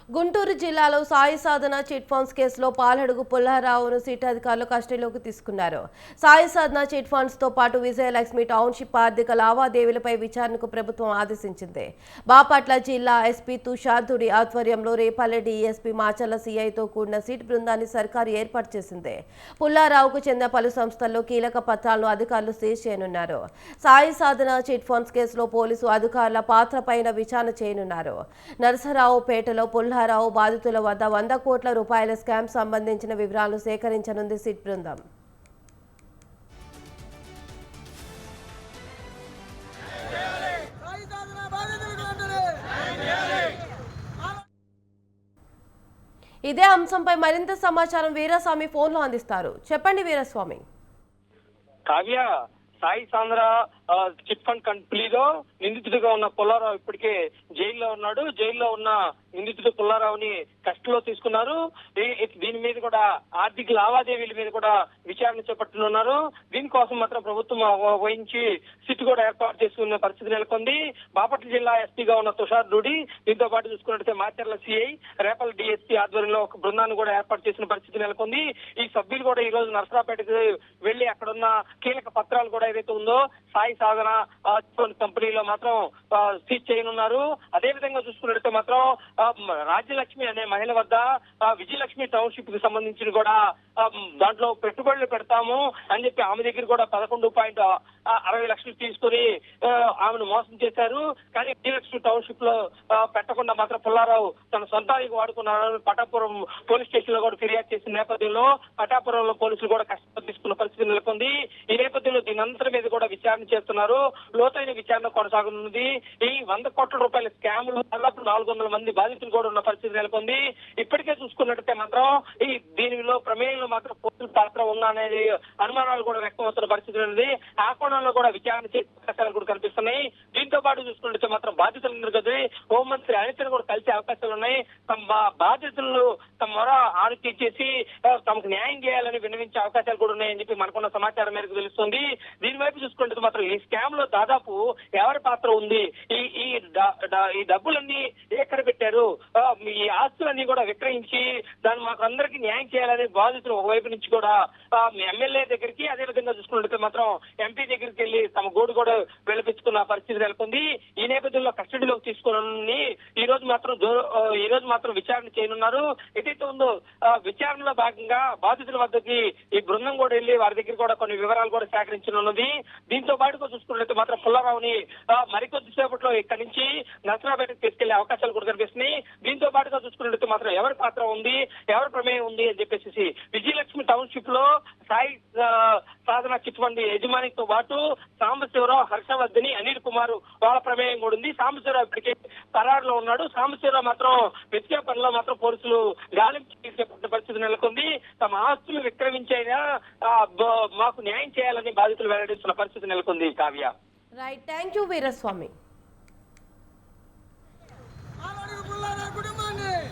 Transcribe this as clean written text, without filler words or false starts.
గుంటూరు జిల్లాలో సాయి సాధన chit funds కేసులో Paladugu పుల్లారావును SIT అధికారులు కస్టడీలోకి తీసుకున్నారు. సాయి సాధన చిట్ ఫండ్స్ తో పాటు విజయలక్ష్మి టౌన్షిప్ ఆర్థిక లావాదేవీలపై విచారణకు ప్రభుత్వం ఆదేశించింది. బాపట్ల జిల్లా ఎస్పీ తుషార్దుడి ఆధ్వర్యంలో రేపల్లె డీఎస్పీ మాచర్ల సీఐతో కూడిన సిట్ బృందాన్ని సర్కారు ఏర్పాటు చేసింది. పుల్లారావుకు చెందిన పలు సంస్థల్లో కీలక పత్రాలను అధికారులు సీజ్ చేయనున్నారు. సాయి సాధన చిట్ ఫండ్స్ కేసులో పోలీసు అధికారుల పాత్రపైన విచారణ చేయనున్నారు. నరసరావుపేటలో పుల్లారావు బాధితుల వద్ద 100 కోట్ల రూపాయల స్కామ్ సంబంధించిన వివరాలను సేకరించనుంది సిట్ బృందం. ఇదే అంశంపై మరింత సమాచారం వీరస్వామి ఫోన్లో అందిస్తారు. చెప్పండి వీరస్వామి. కావ్య, సాయి సాంద్ర చిట్ ఫండ్ కంపెనీలో నిందితుడిగా ఉన్న పుల్లారావు ఇప్పటికే జైల్లో ఉన్నాడు. జైల్లో ఉన్న నిందితుడు పుల్లారావుని కస్టడీలో తీసుకున్నారు. దీని మీద కూడా ఆర్థిక లావాదేవీల మీద కూడా విచారణ చేపట్టనున్నారు. దీనికోసం మాత్రం ప్రభుత్వం వహించి సిట్ కూడా ఏర్పాటు చేసుకునే పరిస్థితి నెలకొంది. బాపట్ల జిల్లా ఎస్పీగా ఉన్న తుషార్దుడి, దీంతో పాటు చూసుకున్నట్లయితే మాచర్ల సిఐ, రేపల్ డిఎస్పీ ఆధ్వర్యంలో ఒక బృందాన్ని కూడా ఏర్పాటు చేసిన పరిస్థితి నెలకొంది. ఈ సభ్యులు కూడా ఈ రోజు నరసరావుపేటకు వెళ్లి అక్కడున్న కీలక పత్రాలు కూడా ఏదైతే ఉందో సాయి సాధన కంపెనీలో మాత్రం సీజ్ చేయనున్నారు. అదే విధంగా చూసుకున్నట్లయితే మాత్రం రాజ్యలక్ష్మి అనే మహిళ వద్ద విజయలక్ష్మి టౌన్షిప్ కి సంబంధించిన కూడా దాంట్లో పెట్టుబడులు పెడతాము అని చెప్పి ఆమె దగ్గర కూడా 11.60 లక్షలు తీసుకుని ఆమెను మోసం చేశారు. కానీ విజయలక్ష్మి టౌన్షిప్ లో పెట్టకుండా మాత్రం పుల్లారావు తన సొంతానికి వాడుకున్నారని పటాపురం పోలీస్ స్టేషన్ లో కూడా ఫిర్యాదు చేసిన నేపథ్యంలో పటాపురంలో పోలీసులు కూడా కస్టడీలో తీసుకున్న పరిస్థితి నెలకొంది. ఈ నేపథ్యంలో దీనంతటి మీద కూడా విచారణ చేస్తున్నారు. లోతైన విచారణ కొనసాగనున్నది. ఈ 100 కోట్ల రూపాయల స్కామ్ లో దాదాపు 400 మంది బాధితులు కూడా ఉన్న పరిస్థితి నెలకొంది. ఇప్పటికే చూసుకున్నట్టయితే మాత్రం ఈ దీనిలో ప్రమేయంలో మాత్రం పోలీసుల పాత్ర ఉందనేది అనుమానాలు కూడా వ్యక్తం అవుతున్న పరిస్థితి ఉన్నది. ఆ కోణంలో కూడా విచారణ చేసే అవకాశాలు కూడా కనిపిస్తున్నాయి. దీంతో పాటు చూసుకున్నట్లయితే మాత్రం బాధితులందరూ కదా హోంమంత్రి అనితను కూడా కలిసే అవకాశాలు ఉన్నాయి. తమ బాధితులను తమ మొర ఆరుతి చేసి తమకు న్యాయం చేయాలని విన్నవించే అవకాశాలు కూడా ఉన్నాయని చెప్పి మనకున్న సమాచారం మేరకు తెలుస్తుంది. దీని వైపు చూసుకుంటే మాత్రం ఈ స్కామ్ లో దాదాపు ఎవరి పాత్ర ఉంది, ఈ డబ్బులన్నీ ఎక్కడ పెట్టారు, ఈ ఆస్తులన్నీ కూడా విక్రయించి దాన్ని మాకు అందరికీ న్యాయం చేయాలని బాధితులు ఒకవైపు నుంచి కూడా ఎమ్మెల్యే దగ్గరికి, అదే విధంగా చూసుకున్నట్లయితే మాత్రం ఎంపీ దగ్గరికి వెళ్లి తమ గోడు కూడా వెలిపించుకున్న పరిస్థితి నెలకొంది. ఈ నేపథ్యంలో కస్టడీలోకి తీసుకుని ఈ రోజు మాత్రం విచారణ చేయనున్నారు. ఏదైతే ఉందో విచారణలో భాగంగా బాధితుల వద్దకి ఈ బృందం కూడా వెళ్లి వారి దగ్గర కూడా కొన్ని వివరాలు కూడా సేకరించనున్నది. దీంతో పాటుగా చూసుకున్నట్లయితే మాత్రం పుల్లారావుని మరికొద్ది సేపట్లో ఇక్కడి నుంచి నరసరావుపేటకు తీసుకెళ్లే అవకాశాలు కూడా కనిపిస్తున్నాయి. దీంతో పాటుగా చూసుకున్నట్లయితే మాత్రం ఎవరి పాత్ర ఉంది, ఎవరి ప్రమేయం ఉంది అని చెప్పేసి విజయలక్ష్మి టౌన్షిప్ లో సాయి సాధన చిట్ ఫండ్ యజమానితో పాటు సాంబశివరావు, హర్షవర్ధని, అనిల్ కుమార్ వాళ్ళ ప్రమేయం కూడా ఉంది. సాంబశివరావు ఇప్పటికే పరారులో ఉన్నాడు. సాంబశివరావు మాత్రం వెతికే పనిలో మాత్రం పోలీసులు గాలించి తీసుకెళ్లిన పరిస్థితి నెలకొంది. తమ ఆస్తులు విక్రమించైనా మాకు న్యాయం చేయాలని బాధితులు వెల్లడిస్తున్న పరిస్థితి నెలకొంది. Kavya, right, thank you Veeraswamy.